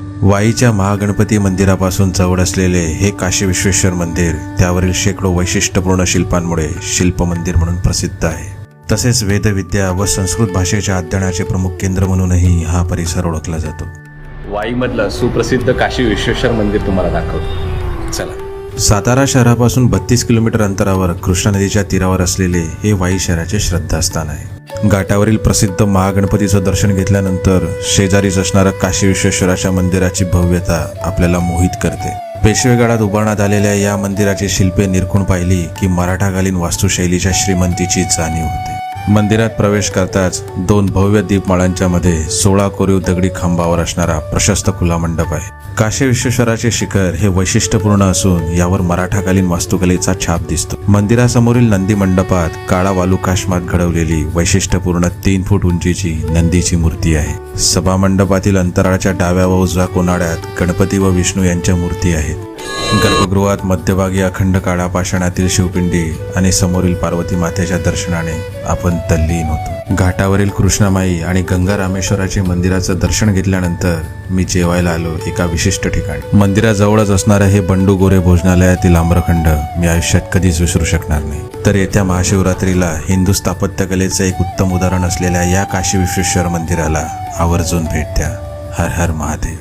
वाईच्या महागणपती मंदिरापासून जवळ असलेले हे काशी विश्वेश्वर मंदिर त्यावरील शेकडो वैशिष्ट्यपूर्ण शिल्पांमुळे शिल्प मंदिर म्हणून प्रसिद्ध आहे. तसेच वेदविद्या व संस्कृत भाषेच्या अध्ययनाचे प्रमुख केंद्र म्हणूनही हा परिसर ओळखला जातो. वाईमधलं सुप्रसिद्ध काशी विश्वेश्वर मंदिर तुम्हाला दाखवतो. चला. सातारा शहरापासून 32 किलोमीटर अंतरावर कृष्णा नदीच्या तीरावर असलेले हे वाई शहराचे श्रद्धास्थान आहे. घाटावरील प्रसिद्ध महागणपतीचं दर्शन घेतल्यानंतर शेजारीच असणाऱ्या काशी विश्वेश्वराच्या मंदिराची भव्यता आपल्याला मोहित करते. पेशवेगडात उभारण्यात आलेल्या या मंदिराची शिल्पे निरखून पाहिली की मराठाकालीन वास्तुशैलीच्या श्रीमंतीची जाणीव होते. मंदिरात प्रवेश करताच 2 भव्य दीपमाळांच्या मध्ये 16 कोरीव दगडी खांबावर असणारा प्रशस्त खुला मंडप आहे. काशी विश्वेश्वराचे शिखर हे वैशिष्ट्यपूर्ण असून यावर मराठाकालीन वास्तुकलेचा छाप दिसतो. मंदिरासमोरील नंदी मंडपात काळा वालुकाश्मात घडवलेली वैशिष्ट्यपूर्ण 3 फूट उंचीची नंदीची मूर्ती आहे. सभा मंडपातील अंतराळाच्या डाव्या व उजव्या कोनाड्यात गणपती व विष्णू यांच्या मूर्ती आहेत. गर्भगृहात मध्यभागी अखंड काळा पाषाणातील शिवपिंडी आणि समोरील पार्वती मातेच्या दर्शनाने आपण तल्लीन होतो. घाटावरील कृष्णामाई आणि गंगा रामेश्वराचे मंदिराचं दर्शन घेतल्यानंतर मी जेवायला आलो एका विशिष्ट ठिकाणी. मंदिराजवळच असणाऱ्या हे बंडू गोरे भोजनालयातील आम्रखंड मी आयुष्यात कधीच विसरू शकणार नाही. तर येत्या महाशिवरात्रीला हिंदू स्थापत्यकलेचं एक उत्तम उदाहरण असलेल्या या काशी विश्वेश्वर मंदिराला आवर्जून भेट द्या. हर हर महादेव.